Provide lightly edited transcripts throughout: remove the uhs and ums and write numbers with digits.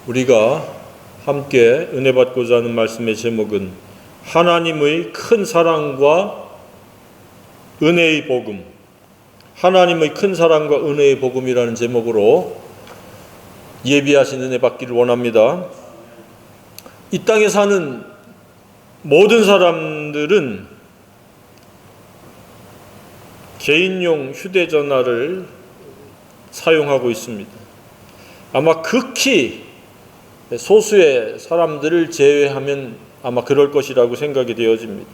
우리가 함께 은혜 받고자 하는 말씀의 제목은 하나님의 큰 사랑과 은혜의 복음, 하나님의 큰 사랑과 은혜의 복음이라는 제목으로 예비하신 은혜 받기를 원합니다. 이 땅에 사는 모든 사람들은 개인용 휴대전화를 사용하고 있습니다. 아마 극히 소수의 사람들을 제외하면 아마 그럴 것이라고 생각이 되어집니다.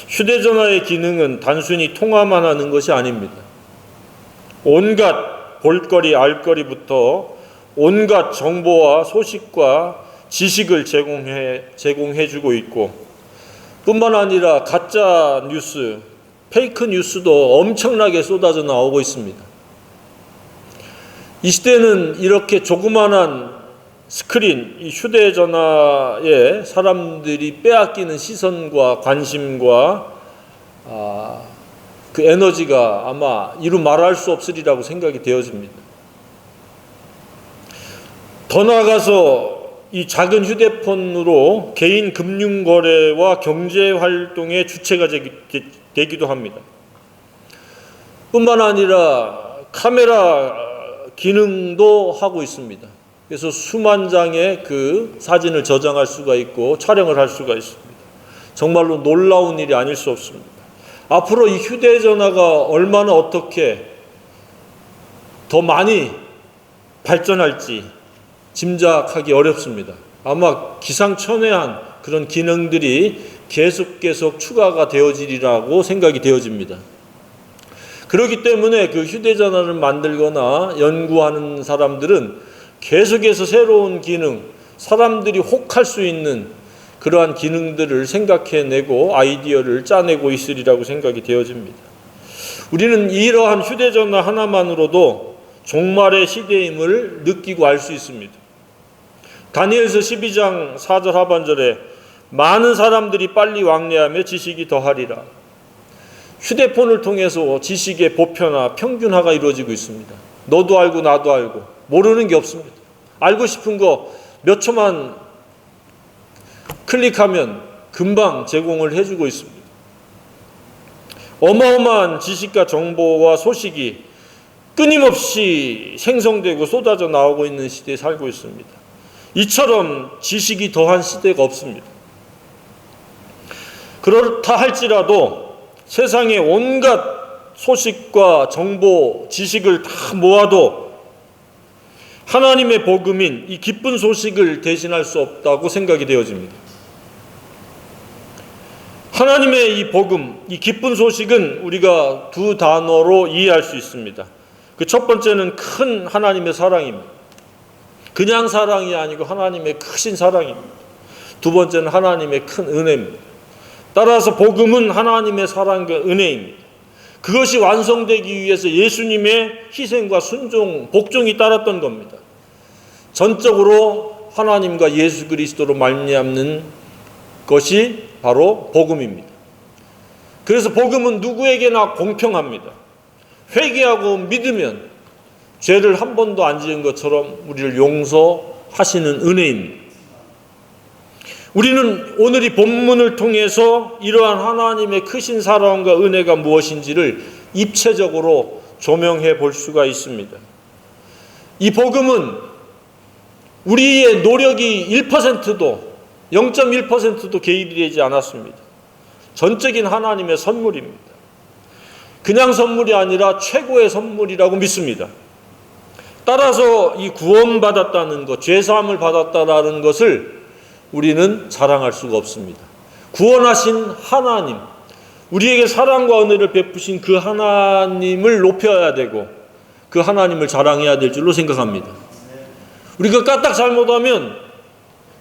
휴대전화의 기능은 단순히 통화만 하는 것이 아닙니다. 온갖 볼거리, 알거리부터 온갖 정보와 소식과 지식을 제공해주고 있고, 뿐만 아니라 가짜 뉴스, 페이크 뉴스도 엄청나게 쏟아져 나오고 있습니다. 이 시대는 이렇게 조그만한 스크린, 이 휴대전화에 사람들이 빼앗기는 시선과 관심과 그 에너지가 아마 이루 말할 수 없으리라고 생각이 되어집니다. 더 나아가서 이 작은 휴대폰으로 개인 금융거래와 경제활동의 주체가 되기도 합니다. 뿐만 아니라 카메라 기능도 하고 있습니다. 그래서 수만 장의 그 사진을 저장할 수가 있고 촬영을 할 수가 있습니다. 정말로 놀라운 일이 아닐 수 없습니다. 앞으로 이 휴대전화가 얼마나 어떻게 더 많이 발전할지 짐작하기 어렵습니다. 아마 기상천외한 그런 기능들이 계속 추가가 되어지리라고 생각이 되어집니다. 그렇기 때문에 그 휴대전화를 만들거나 연구하는 사람들은 계속해서 새로운 기능, 사람들이 혹할 수 있는 그러한 기능들을 생각해내고 아이디어를 짜내고 있으리라고 생각이 되어집니다. 우리는 이러한 휴대전화 하나만으로도 종말의 시대임을 느끼고 알 수 있습니다. 다니엘서 12장 4절 하반절에 많은 사람들이 빨리 왕래하며 지식이 더하리라. 휴대폰을 통해서 지식의 보편화, 평균화가 이루어지고 있습니다. 너도 알고 나도 알고 모르는 게 없습니다. 알고 싶은 거 몇 초만 클릭하면 금방 제공을 해주고 있습니다. 어마어마한 지식과 정보와 소식이 끊임없이 생성되고 쏟아져 나오고 있는 시대에 살고 있습니다. 이처럼 지식이 더한 시대가 없습니다. 그렇다 할지라도 세상의 온갖 소식과 정보, 지식을 다 모아도 하나님의 복음인 이 기쁜 소식을 대신할 수 없다고 생각이 되어집니다. 하나님의 이 복음, 이 기쁜 소식은 우리가 두 단어로 이해할 수 있습니다. 그 첫 번째는 큰 하나님의 사랑입니다. 그냥 사랑이 아니고 하나님의 크신 사랑입니다. 두 번째는 하나님의 큰 은혜입니다. 따라서 복음은 하나님의 사랑과 은혜입니다. 그것이 완성되기 위해서 예수님의 희생과 순종, 복종이 따랐던 겁니다. 전적으로 하나님과 예수 그리스도로 말미암는 것이 바로 복음입니다. 그래서 복음은 누구에게나 공평합니다. 회개하고 믿으면 죄를 한 번도 안 지은 것처럼 우리를 용서하시는 은혜입니다. 우리는 오늘 이 본문을 통해서 이러한 하나님의 크신 사랑과 은혜가 무엇인지를 입체적으로 조명해 볼 수가 있습니다. 이 복음은 우리의 노력이 1%도 0.1%도 개입이 되지 않았습니다. 전적인 하나님의 선물입니다. 그냥 선물이 아니라 최고의 선물이라고 믿습니다. 따라서 이 구원받았다는 것, 죄사함을 받았다는 것을 우리는 자랑할 수가 없습니다. 구원하신 하나님, 우리에게 사랑과 은혜를 베푸신 그 하나님을 높여야 되고 그 하나님을 자랑해야 될 줄로 생각합니다. 우리가 까딱 잘못하면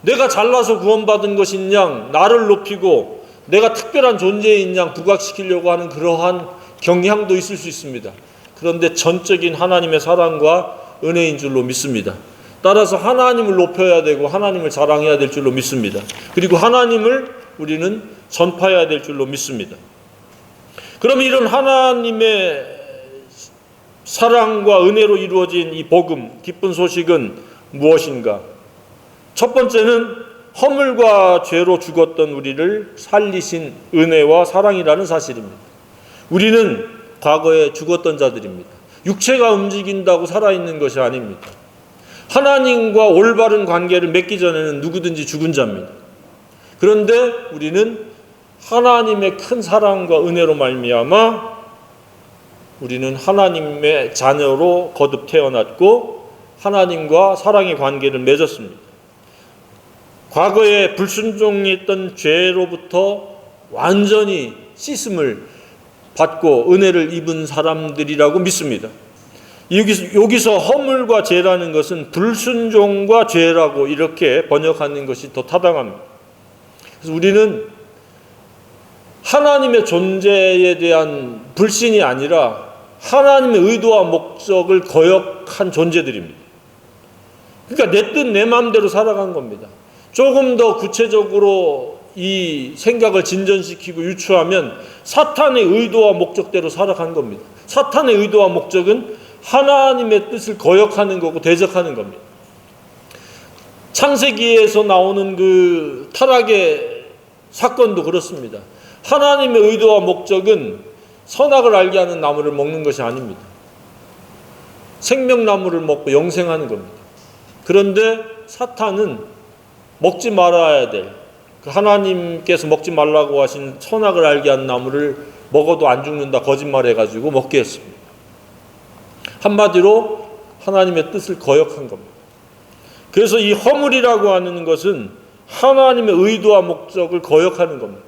내가 잘나서 구원받은 것인 양 나를 높이고 내가 특별한 존재인 양 부각시키려고 하는 그러한 경향도 있을 수 있습니다. 그런데 전적인 하나님의 사랑과 은혜인 줄로 믿습니다. 따라서 하나님을 높여야 되고 하나님을 자랑해야 될 줄로 믿습니다. 그리고 하나님을 우리는 전파해야 될 줄로 믿습니다. 그럼 이런 하나님의 사랑과 은혜로 이루어진 이 복음, 기쁜 소식은 무엇인가? 첫 번째는 허물과 죄로 죽었던 우리를 살리신 은혜와 사랑이라는 사실입니다. 우리는 과거에 죽었던 자들입니다. 육체가 움직인다고 살아있는 것이 아닙니다. 하나님과 올바른 관계를 맺기 전에는 누구든지 죽은 자입니다. 그런데 우리는 하나님의 큰 사랑과 은혜로 말미암아 우리는 하나님의 자녀로 거듭 태어났고 하나님과 사랑의 관계를 맺었습니다. 과거에 불순종했던 죄로부터 완전히 씻음을 받고 은혜를 입은 사람들이라고 믿습니다. 여기서 허물과 죄라는 것은 불순종과 죄라고 이렇게 번역하는 것이 더 타당합니다. 그래서 우리는 하나님의 존재에 대한 불신이 아니라 하나님의 의도와 목적을 거역한 존재들입니다. 그러니까 내 뜻 내 마음대로 살아간 겁니다. 조금 더 구체적으로 이 생각을 진전시키고 유추하면 사탄의 의도와 목적대로 살아간 겁니다. 사탄의 의도와 목적은 하나님의 뜻을 거역하는 거고 대적하는 겁니다. 창세기에서 나오는 그 타락의 사건도 그렇습니다. 하나님의 의도와 목적은 선악을 알게 하는 나무를 먹는 것이 아닙니다. 생명나무를 먹고 영생하는 겁니다. 그런데 사탄은 먹지 말아야 될 하나님께서 먹지 말라고 하신 선악을 알게 한 나무를 먹어도 안 죽는다 거짓말해가지고 먹게 했습니다. 한마디로 하나님의 뜻을 거역한 겁니다. 그래서 이 허물이라고 하는 것은 하나님의 의도와 목적을 거역하는 겁니다.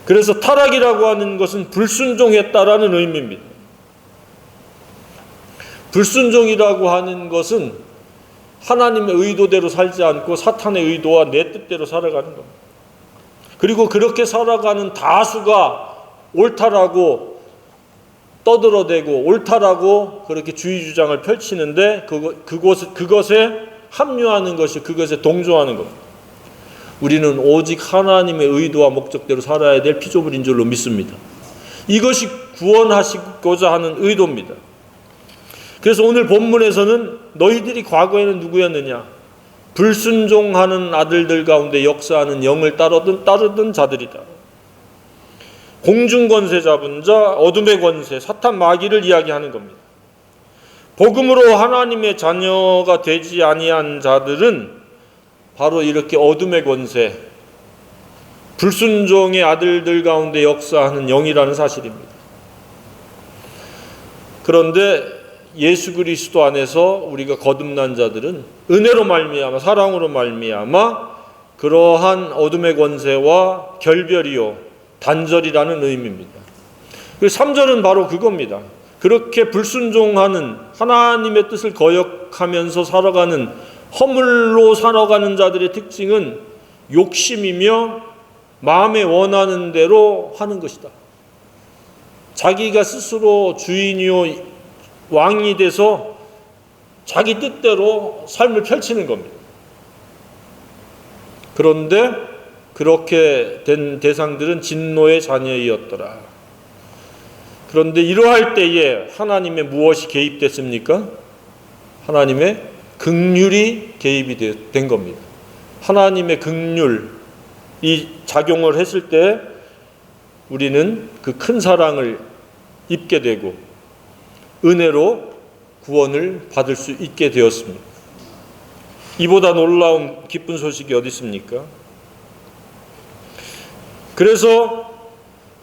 그래서 타락이라고 하는 것은 불순종했다라는 의미입니다. 불순종이라고 하는 것은 하나님의 의도대로 살지 않고 사탄의 의도와 내 뜻대로 살아가는 겁니다. 그리고 그렇게 살아가는 다수가 옳다라고 떠들어대고 옳다라고 그렇게 주의 주장을 펼치는데 그것에 합류하는 것이 그것에 동조하는 겁니다. 우리는 오직 하나님의 의도와 목적대로 살아야 될 피조물인 줄로 믿습니다. 이것이 구원하시고자 하는 의도입니다. 그래서 오늘 본문에서는 너희들이 과거에는 누구였느냐? 불순종하는 아들들 가운데 역사하는 영을 따르던 자들이다. 공중 권세 잡은 자, 어둠의 권세, 사탄 마귀를 이야기하는 겁니다. 복음으로 하나님의 자녀가 되지 아니한 자들은 바로 이렇게 어둠의 권세, 불순종의 아들들 가운데 역사하는 영이라는 사실입니다. 그런데 예수 그리스도 안에서 우리가 거듭난 자들은 은혜로 말미암아 사랑으로 말미암아 그러한 어둠의 권세와 결별이요 단절이라는 의미입니다. 그리고 3절은 바로 그겁니다. 그렇게 불순종하는 하나님의 뜻을 거역하면서 살아가는 허물로 살아가는 자들의 특징은 욕심이며 마음에 원하는 대로 하는 것이다. 자기가 스스로 주인이요 왕이 돼서 자기 뜻대로 삶을 펼치는 겁니다. 그런데 그렇게 된 대상들은 진노의 자녀이었더라. 그런데 이러할 때에 하나님의 무엇이 개입됐습니까? 하나님의 긍휼이 개입이 된 겁니다. 하나님의 긍휼이 작용을 했을 때 우리는 그 큰 사랑을 입게 되고 은혜로 구원을 받을 수 있게 되었습니다. 이보다 놀라운 기쁜 소식이 어디 있습니까? 그래서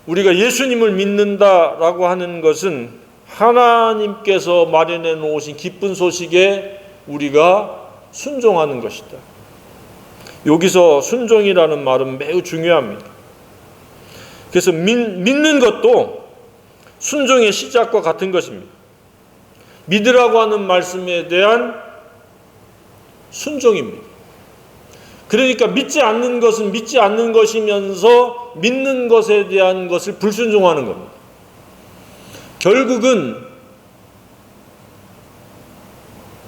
우리가 예수님을 믿는다라고 하는 것은 하나님께서 마련해 놓으신 기쁜 소식에 우리가 순종하는 것이다. 여기서 순종이라는 말은 매우 중요합니다. 그래서 믿는 것도 순종의 시작과 같은 것입니다. 믿으라고 하는 말씀에 대한 순종입니다. 그러니까 믿지 않는 것은 믿지 않는 것이면서 믿는 것에 대한 것을 불순종하는 겁니다. 결국은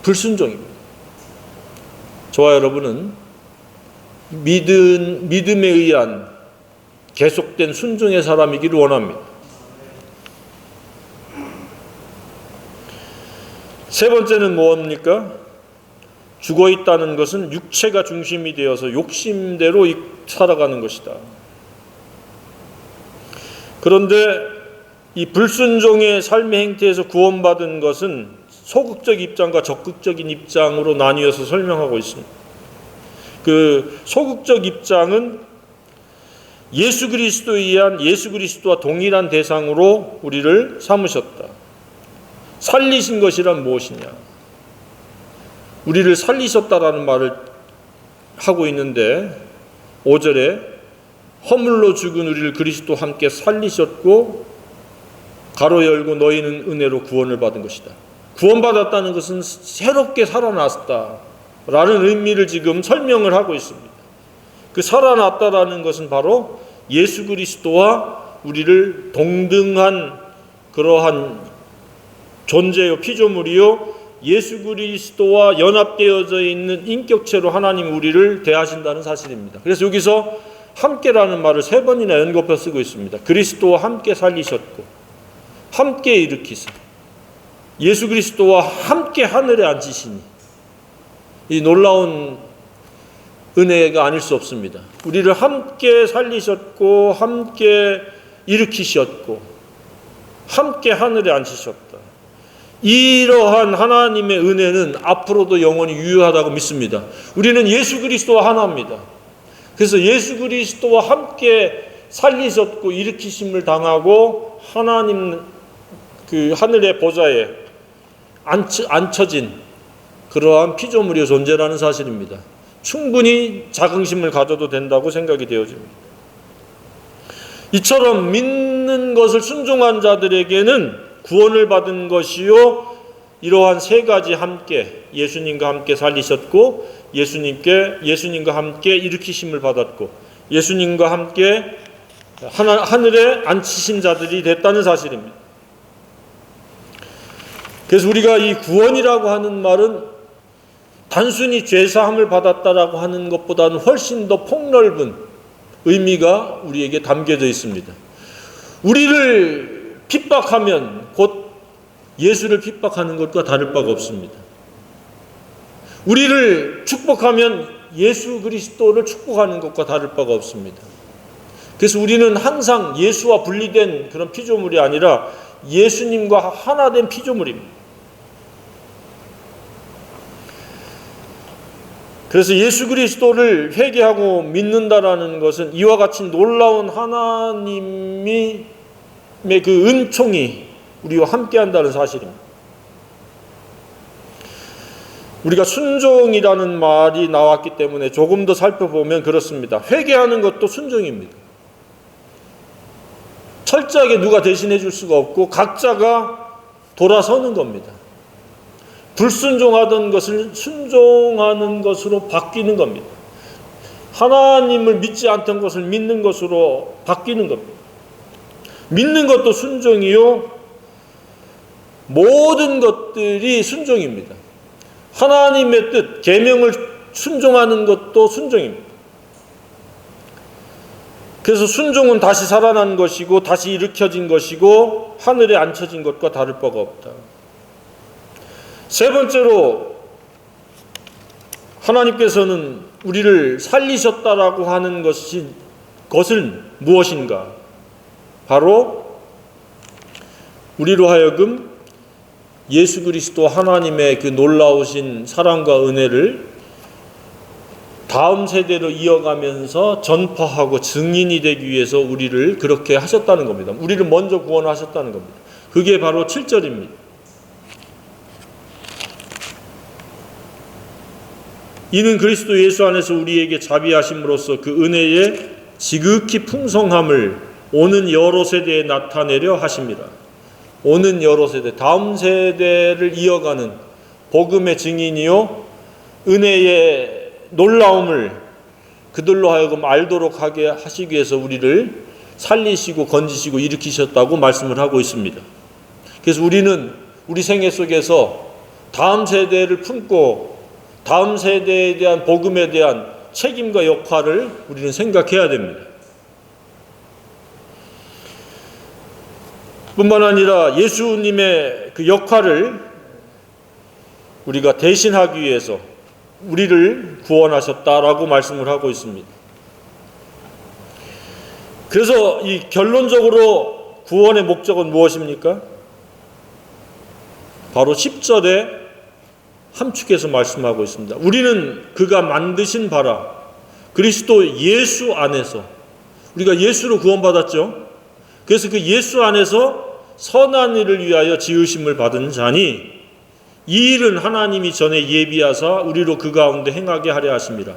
불순종입니다. 저와 여러분은 믿음에 의한 계속된 순종의 사람이기를 원합니다. 세 번째는 뭡니까? 죽어 있다는 것은 육체가 중심이 되어서 욕심대로 살아가는 것이다. 그런데 이 불순종의 삶의 행태에서 구원받은 것은 소극적 입장과 적극적인 입장으로 나뉘어서 설명하고 있습니다. 그 소극적 입장은 예수 그리스도에 의한 예수 그리스도와 동일한 대상으로 우리를 삼으셨다. 살리신 것이란 무엇이냐? 우리를 살리셨다라는 말을 하고 있는데 5절에 허물로 죽은 우리를 그리스도와 함께 살리셨고 가로 열고 너희는 은혜로 구원을 받은 것이다. 구원받았다는 것은 새롭게 살아났다라는 의미를 지금 설명을 하고 있습니다. 그 살아났다라는 것은 바로 예수 그리스도와 우리를 동등한 그러한 존재요 피조물이요 예수 그리스도와 연합되어져 있는 인격체로 하나님 우리를 대하신다는 사실입니다. 그래서 여기서 함께라는 말을 3번이나 연거푸 쓰고 있습니다. 그리스도와 함께 살리셨고 함께 일으키사 예수 그리스도와 함께 하늘에 앉으시니 이 놀라운 은혜가 아닐 수 없습니다. 우리를 함께 살리셨고 함께 일으키셨고 함께 하늘에 앉으셨다. 이러한 하나님의 은혜는 앞으로도 영원히 유효하다고 믿습니다. 우리는 예수 그리스도와 하나입니다. 그래서 예수 그리스도와 함께 살리셨고 일으키심을 당하고 하나님 그 하늘의 보좌에 앉혀진 그러한 피조물의 존재라는 사실입니다. 충분히 자긍심을 가져도 된다고 생각이 되어집니다. 이처럼 믿는 것을 순종한 자들에게는 구원을 받은 것이요 이러한 3가지 함께 예수님과 함께 살리셨고 예수님과 함께 일으키심을 받았고 예수님과 함께 하늘에 앉히신 자들이 됐다는 사실입니다. 그래서 우리가 이 구원이라고 하는 말은 단순히 죄사함을 받았다라고 하는 것보다는 훨씬 더 폭넓은 의미가 우리에게 담겨져 있습니다. 우리를 핍박하면 곧 예수를 핍박하는 것과 다를 바가 없습니다. 우리를 축복하면 예수 그리스도를 축복하는 것과 다를 바가 없습니다. 그래서 우리는 항상 예수와 분리된 그런 피조물이 아니라 예수님과 하나 된 피조물입니다. 그래서 예수 그리스도를 회개하고 믿는다라는 것은 이와 같이 놀라운 하나님의 그 은총이 우리와 함께한다는 사실입니다. 우리가 순종이라는 말이 나왔기 때문에 조금 더 살펴보면 그렇습니다. 회개하는 것도 순종입니다. 철저하게 누가 대신해 줄 수가 없고 각자가 돌아서는 겁니다. 불순종하던 것을 순종하는 것으로 바뀌는 겁니다. 하나님을 믿지 않던 것을 믿는 것으로 바뀌는 겁니다. 믿는 것도 순종이요 모든 것들이 순종입니다. 하나님의 뜻, 계명을 순종하는 것도 순종입니다. 그래서 순종은 다시 살아난 것이고 다시 일으켜진 것이고 하늘에 앉혀진 것과 다를 바가 없다. 3번째로 하나님께서는 우리를 살리셨다라고 하는 것은 무엇인가? 바로 우리로 하여금 예수 그리스도 하나님의 그 놀라우신 사랑과 은혜를 다음 세대로 이어가면서 전파하고 증인이 되기 위해서 우리를 그렇게 하셨다는 겁니다. 우리를 먼저 구원하셨다는 겁니다. 그게 바로 7절입니다. 이는 그리스도 예수 안에서 우리에게 자비하심으로써 그 은혜의 지극히 풍성함을 오는 여러 세대에 나타내려 하십니다. 오는 여러 세대, 다음 세대를 이어가는 복음의 증인이요 은혜의 놀라움을 그들로 하여금 알도록 하게 하시기 위해서 우리를 살리시고 건지시고 일으키셨다고 말씀을 하고 있습니다. 그래서 우리는 우리 생애 속에서 다음 세대를 품고 다음 세대에 대한 복음에 대한 책임과 역할을 우리는 생각해야 됩니다. 뿐만 아니라 예수님의 그 역할을 우리가 대신하기 위해서 우리를 구원하셨다라고 말씀을 하고 있습니다. 그래서 이 결론적으로 구원의 목적은 무엇입니까? 바로 10절에 함축해서 말씀하고 있습니다. 우리는 그가 만드신 바라 그리스도 예수 안에서, 우리가 예수로 구원받았죠. 그래서 그 예수 안에서 선한 일을 위하여 지으심을 받은 자니 이 일은 하나님이 전에 예비하사 우리로 그 가운데 행하게 하려 하심이라.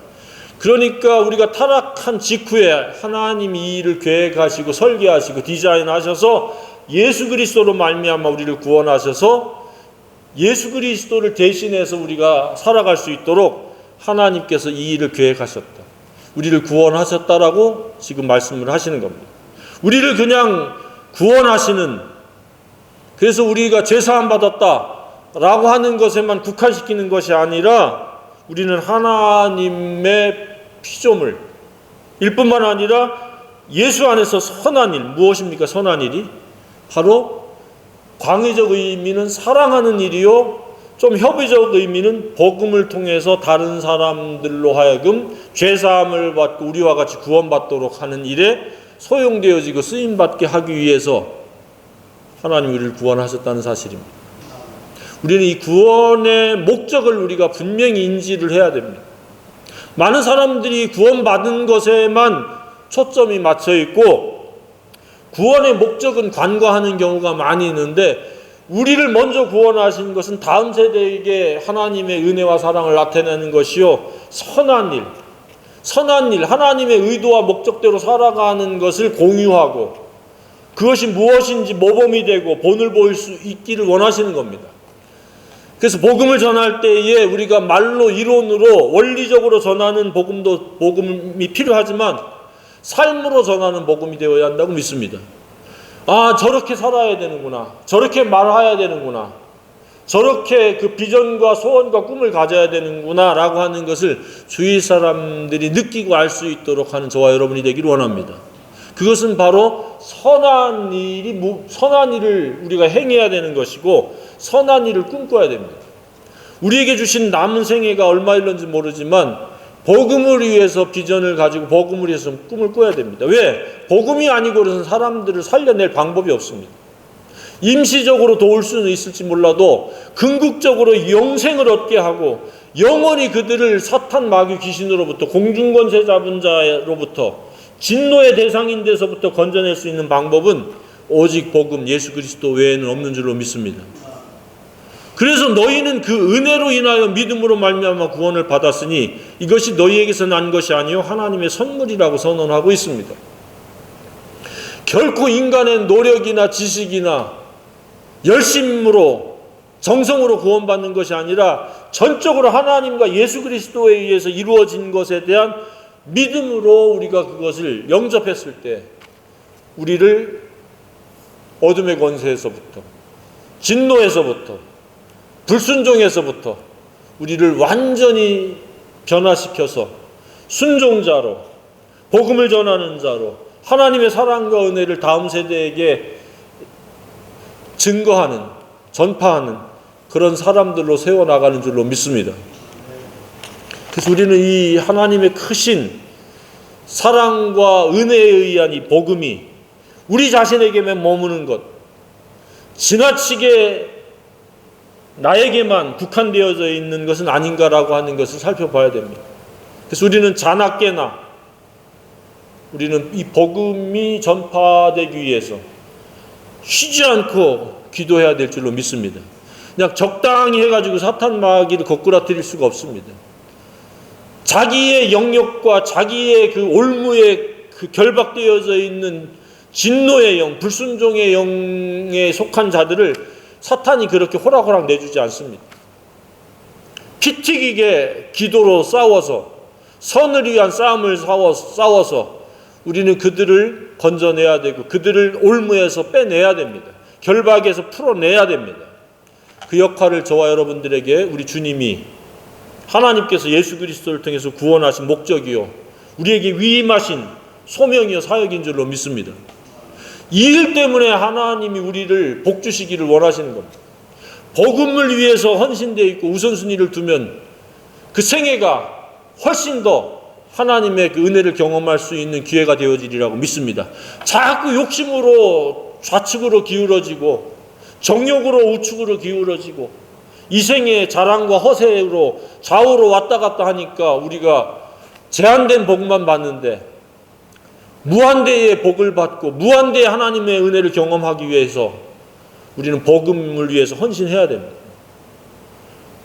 그러니까 우리가 타락한 직후에 하나님이 이 일을 계획하시고 설계하시고 디자인하셔서 예수 그리스도로 말미암아 우리를 구원하셔서 예수 그리스도를 대신해서 우리가 살아갈 수 있도록 하나님께서 이 일을 계획하셨다. 우리를 구원하셨다라고 지금 말씀을 하시는 겁니다. 우리를 그냥 구원하시는, 그래서 우리가 죄사함 받았다라고 하는 것에만 국한시키는 것이 아니라 우리는 하나님의 피조물 일 뿐만 아니라 예수 안에서 선한 일, 무엇입니까? 선한 일이 바로 광의적 의미는 사랑하는 일이요, 좀 협의적 의미는 복음을 통해서 다른 사람들로 하여금 죄사함을 받고 우리와 같이 구원받도록 하는 일에 소용되어지고 쓰임받게 하기 위해서 하나님 우리를 구원하셨다는 사실입니다. 우리는 이 구원의 목적을 우리가 분명히 인지를 해야 됩니다. 많은 사람들이 구원받은 것에만 초점이 맞춰 있고 구원의 목적은 간과하는 경우가 많이 있는데, 우리를 먼저 구원하신 것은 다음 세대에게 하나님의 은혜와 사랑을 나타내는 것이요, 선한 일, 하나님의 의도와 목적대로 살아가는 것을 공유하고 그것이 무엇인지 모범이 되고 본을 보일 수 있기를 원하시는 겁니다. 그래서 복음을 전할 때에 우리가 말로 이론으로 원리적으로 전하는 복음이 필요하지만 삶으로 전하는 복음이 되어야 한다고 믿습니다. 아, 저렇게 살아야 되는구나, 저렇게 말해야 되는구나, 저렇게 그 비전과 소원과 꿈을 가져야 되는구나 라고 하는 것을 주위 사람들이 느끼고 알 수 있도록 하는 저와 여러분이 되기를 원합니다. 그것은 바로 선한 일을 우리가 행해야 되는 것이고 선한 일을 꿈꿔야 됩니다. 우리에게 주신 남은 생애가 얼마일런지 모르지만 복음을 위해서 비전을 가지고 복음을 위해서 꿈을 꿔야 됩니다. 왜? 복음이 아니고는 사람들을 살려낼 방법이 없습니다. 임시적으로 도울 수는 있을지 몰라도 궁극적으로 영생을 얻게 하고 영원히 그들을 사탄 마귀 귀신으로부터, 공중권세 잡은 자로부터, 진노의 대상인 데서부터 건져낼 수 있는 방법은 오직 복음 예수 그리스도 외에는 없는 줄로 믿습니다. 그래서 너희는 그 은혜로 인하여 믿음으로 말미암아 구원을 받았으니 이것이 너희에게서 난 것이 아니요 하나님의 선물이라고 선언하고 있습니다. 결코 인간의 노력이나 지식이나 열심으로 정성으로 구원받는 것이 아니라 전적으로 하나님과 예수 그리스도에 의해서 이루어진 것에 대한 믿음으로 우리가 그것을 영접했을 때 우리를 어둠의 권세에서부터, 진노에서부터, 불순종에서부터 우리를 완전히 변화시켜서 순종자로, 복음을 전하는 자로, 하나님의 사랑과 은혜를 다음 세대에게 증거하는, 전파하는 그런 사람들로 세워나가는 줄로 믿습니다. 그래서 우리는 이 하나님의 크신 사랑과 은혜에 의한 이 복음이 우리 자신에게만 머무는 것, 지나치게 나에게만 국한되어져 있는 것은 아닌가라고 하는 것을 살펴봐야 됩니다. 그래서 우리는 자나깨나 우리는 이 복음이 전파되기 위해서 쉬지 않고 기도해야 될 줄로 믿습니다. 그냥 적당히 해가지고 사탄 마귀를 거꾸라뜨릴 수가 없습니다. 자기의 영역과 자기의 그 올무에 그 결박되어져 있는 진노의 영, 불순종의 영에 속한 자들을 사탄이 그렇게 호락호락 내주지 않습니다. 피 튀기게 기도로 싸워서, 선을 위한 싸움을 싸워서 우리는 그들을 건져내야 되고 그들을 올무에서 빼내야 됩니다. 결박에서 풀어내야 됩니다. 그 역할을 저와 여러분들에게 우리 주님이, 하나님께서 예수 그리스도를 통해서 구원하신 목적이요 우리에게 위임하신 소명이요 사역인 줄로 믿습니다. 이 일 때문에 하나님이 우리를 복주시기를 원하시는 겁니다. 복음을 위해서 헌신되어 있고 우선순위를 두면 그 생애가 훨씬 더 하나님의 그 은혜를 경험할 수 있는 기회가 되어지리라고 믿습니다. 자꾸 욕심으로 좌측으로 기울어지고 정욕으로 우측으로 기울어지고 이 생의 자랑과 허세로 좌우로 왔다 갔다 하니까 우리가 제한된 복만 받는데 무한대의 복을 받고 무한대의 하나님의 은혜를 경험하기 위해서 우리는 복음을 위해서 헌신해야 됩니다.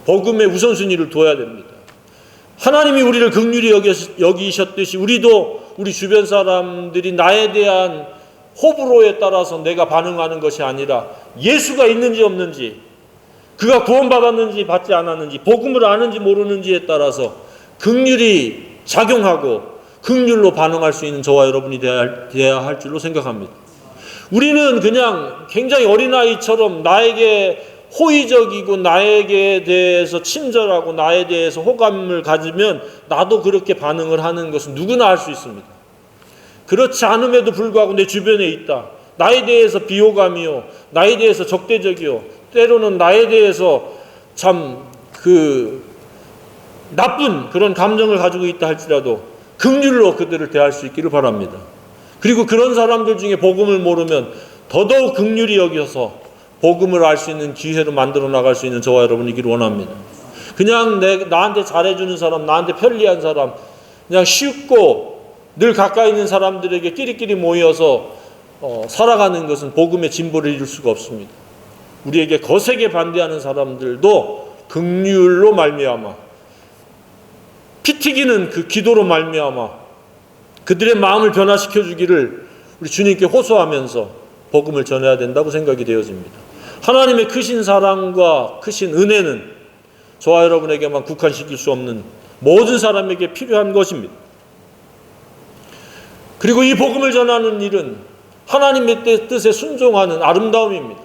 복음의 우선순위를 둬야 됩니다. 하나님이 우리를 긍휼히 여기셨듯이 우리도 우리 주변 사람들이 나에 대한 호불호에 따라서 내가 반응하는 것이 아니라 예수가 있는지 없는지, 그가 구원받았는지 받지 않았는지, 복음을 아는지 모르는지에 따라서 긍휼히 작용하고 긍휼로 반응할 수 있는 저와 여러분이 되어야 할 줄로 생각합니다. 우리는 그냥 굉장히 어린아이처럼 나에게 호의적이고 나에게 대해서 친절하고 나에 대해서 호감을 가지면 나도 그렇게 반응을 하는 것은 누구나 할 수 있습니다. 그렇지 않음에도 불구하고 내 주변에 있다. 나에 대해서 비호감이요, 나에 대해서 적대적이요, 때로는 나에 대해서 참 나쁜 그런 감정을 가지고 있다 할지라도 긍휼로 그들을 대할 수 있기를 바랍니다. 그리고 그런 사람들 중에 복음을 모르면 더더욱 긍휼히 여겨서 복음을 알 수 있는 기회로 만들어 나갈 수 있는 저와 여러분이기를 원합니다. 그냥 나한테 잘해주는 사람, 나한테 편리한 사람, 그냥 쉽고 늘 가까이 있는 사람들에게 끼리끼리 모여서 살아가는 것은 복음의 진보를 이룰 수가 없습니다. 우리에게 거세게 반대하는 사람들도 긍휼로 말미암아, 피 튀기는 그 기도로 말미암아 그들의 마음을 변화시켜 주기를 우리 주님께 호소하면서 복음을 전해야 된다고 생각이 되어집니다. 하나님의 크신 사랑과 크신 은혜는 저와 여러분에게만 국한시킬 수 없는 모든 사람에게 필요한 것입니다. 그리고 이 복음을 전하는 일은 하나님의 뜻에 순종하는 아름다움입니다.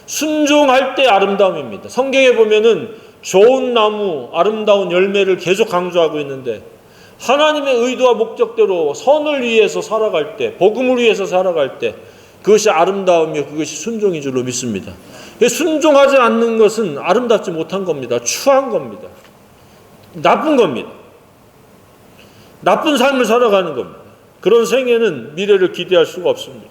순종할 때 아름다움입니다. 성경에 보면은 좋은 나무, 아름다운 열매를 계속 강조하고 있는데 하나님의 의도와 목적대로 선을 위해서 살아갈 때, 복음을 위해서 살아갈 때 그것이 아름다움이요, 그것이 순종인 줄로 믿습니다. 순종하지 않는 것은 아름답지 못한 겁니다. 추한 겁니다. 나쁜 겁니다. 나쁜 삶을 살아가는 겁니다. 그런 생애는 미래를 기대할 수가 없습니다.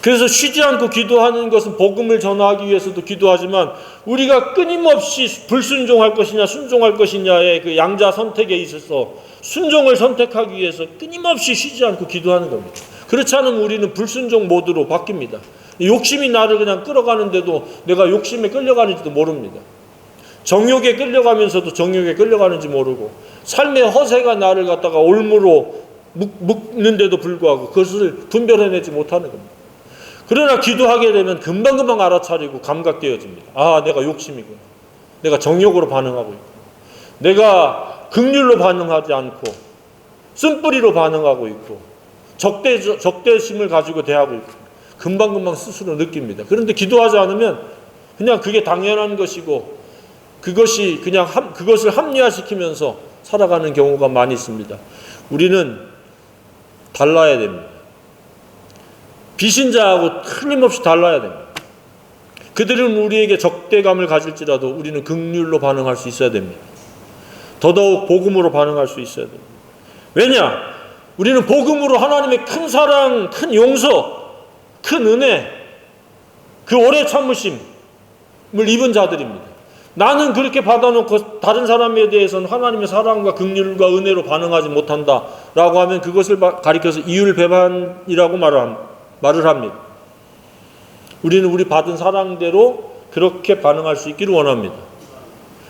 그래서 쉬지 않고 기도하는 것은 복음을 전하기 위해서도 기도하지만 우리가 끊임없이 불순종할 것이냐 순종할 것이냐의 그 양자 선택에 있어서 순종을 선택하기 위해서 끊임없이 쉬지 않고 기도하는 겁니다. 그렇지 않으면 우리는 불순종 모드로 바뀝니다. 욕심이 나를 그냥 끌어가는데도 내가 욕심에 끌려가는지도 모릅니다. 정욕에 끌려가면서도 정욕에 끌려가는지 모르고 삶의 허세가 나를 갖다가 올무로 묶는데도 불구하고 그것을 분별해내지 못하는 겁니다. 그러나 기도하게 되면 금방금방 알아차리고 감각되어집니다. 아, 내가 욕심이구나. 내가 정욕으로 반응하고 있고 내가 긍휼로 반응하지 않고 쓴뿌리로 반응하고 있고 적대심을 가지고 대하고 있고 금방금방 스스로 느낍니다. 그런데 기도하지 않으면 그냥 그게 당연한 것이고 그것이 그냥 그것을 합리화시키면서 살아가는 경우가 많이 있습니다. 우리는 달라야 됩니다. 비신자하고 틀림없이 달라야 됩니다. 그들은 우리에게 적대감을 가질지라도 우리는 긍휼로 반응할 수 있어야 됩니다. 더더욱 복음으로 반응할 수 있어야 됩니다. 왜냐? 우리는 복음으로 하나님의 큰 사랑, 큰 용서, 큰 은혜, 그 오래 참으심을 입은 자들입니다. 나는 그렇게 받아놓고 다른 사람에 대해서는 하나님의 사랑과 긍휼과 은혜로 반응하지 못한다라고 하면 그것을 가리켜서 이율배반이라고 말을 합니다. 우리는 우리 받은 사랑대로 그렇게 반응할 수 있기를 원합니다.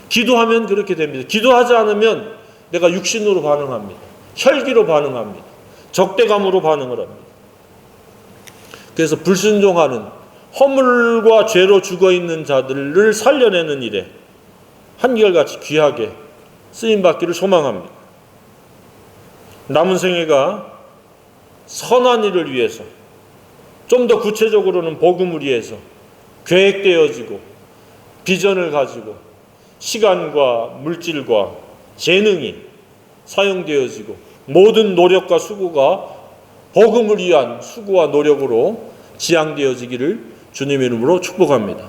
기도하면 그렇게 됩니다. 기도하지 않으면 내가 육신으로 반응합니다. 혈기로 반응합니다. 적대감으로 반응을 합니다. 그래서 불순종하는 허물과 죄로 죽어있는 자들을 살려내는 일에 한결같이 귀하게 쓰임받기를 소망합니다. 남은 생애가 선한 일을 위해서 좀 더 구체적으로는 복음을 위해서 계획되어지고 비전을 가지고 시간과 물질과 재능이 사용되어지고 모든 노력과 수고가 복음을 위한 수고와 노력으로 지향되어지기를 주님의 이름으로 축복합니다.